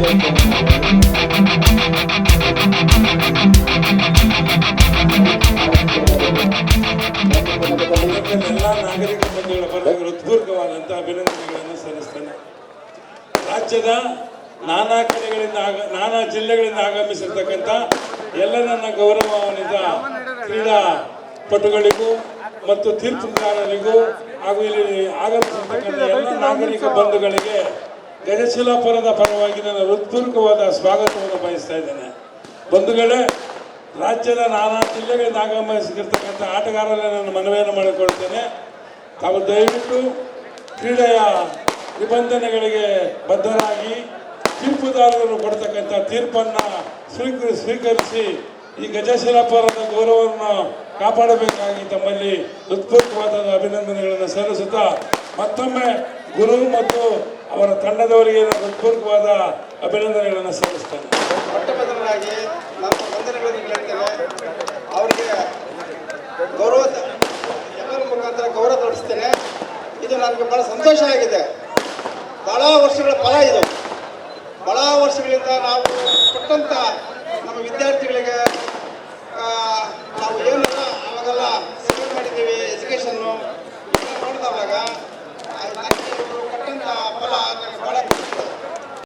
ಎಲ್ಲ ನಾಗರಿಕ ಬಂಧುಗಳ ಪರವಾಗಿ ಹೃತ್ಪೂರ್ವಕವಾದಂತಹ ಅಭಿನಂದನೆಗಳನ್ನು ಸಲ್ಲಿಸ್ತೇನೆ. ರಾಜ್ಯದ ನಾನಾ ಕಡೆಗಳಿಂದ ನಾನಾ ಜಿಲ್ಲೆಗಳಿಂದ ಆಗಮಿಸಿರ್ತಕ್ಕಂಥ ಎಲ್ಲ ನನ್ನ ಗೌರವಾನ್ವಿತ ಕ್ರೀಡಾಪಟುಗಳಿಗೂ ಮತ್ತು ತೀರ್ಪುಗಾರರಿಗೂ ಹಾಗೂ ಇಲ್ಲಿ ಆಗಮಿಸಿರ್ತಕ್ಕಂಥ ಎಲ್ಲ ನಾಗರಿಕ ಬಂಧುಗಳಿಗೆ ಗಜಶಿಲಾಪುರದ ಪರವಾಗಿ ನಾನು ಹೃತ್ಪೂರ್ವಕವಾದ ಸ್ವಾಗತವನ್ನು ಬಯಸ್ತಾ ಇದ್ದೇನೆ. ಬಂಧುಗಳೇ, ರಾಜ್ಯದ ನಾನಾ ಜಿಲ್ಲೆಗಳಿಂದ ಆಗಮಿಸಿರ್ತಕ್ಕಂಥ ಆಟಗಾರರಲ್ಲಿ ನಾನು ಮನವಿಯನ್ನು ಮಾಡಿಕೊಳ್ತೇನೆ. ತಾವು ದಯವಿಟ್ಟು ಕ್ರೀಡೆಯ ನಿಬಂಧನೆಗಳಿಗೆ ಬದ್ಧರಾಗಿ ತೀರ್ಪುದಾರರು ಕೊಡ್ತಕ್ಕಂಥ ತೀರ್ಪನ್ನು ಸ್ವೀಕರಿಸಿ ಈ ಗಜಶಿಲಾಪುರದ ಗೌರವವನ್ನು ಕಾಪಾಡಬೇಕಾಗಿ ತಮ್ಮಲ್ಲಿ ಹೃತ್ಪೂರ್ವಕವಾದ ಅಭಿನಂದನೆಗಳನ್ನು ಸಲ್ಲಿಸುತ್ತಾ ಮತ್ತೊಮ್ಮೆ ಗುರು ಮತ್ತು ಅವರ ತಂಡದವರಿಗೆ ಹೃತ್ಪೂರ್ವಕವಾದ ಅಭಿನಂದನೆಗಳನ್ನು ಸಲ್ಲಿಸ್ತೇನೆ. ಮೊಟ್ಟಮೊದಲಾಗಿ ನಮ್ಮ ವಂದನೆಗಳನ್ನು ಹೇಳ್ತೇನೆ. ಅವರಿಗೆ ಗೌರವ ಎಲ್ಲರ ಮುಖಾಂತರ ಗೌರವ ತೋರಿಸ್ತೇನೆ. ಇದು ನನಗೆ ಬಹಳ ಸಂತೋಷ ಆಗಿದೆ. ಬಹಳ ವರ್ಷಗಳ ಫಲ ಇದು. ಬಹಳ ವರ್ಷಗಳಿಂದ ನಾವು ಕೊಟ್ಟಂಥ ನಮ್ಮ ವಿದ್ಯಾರ್ಥಿಗಳಿಗೆ ನಾವು ಏನು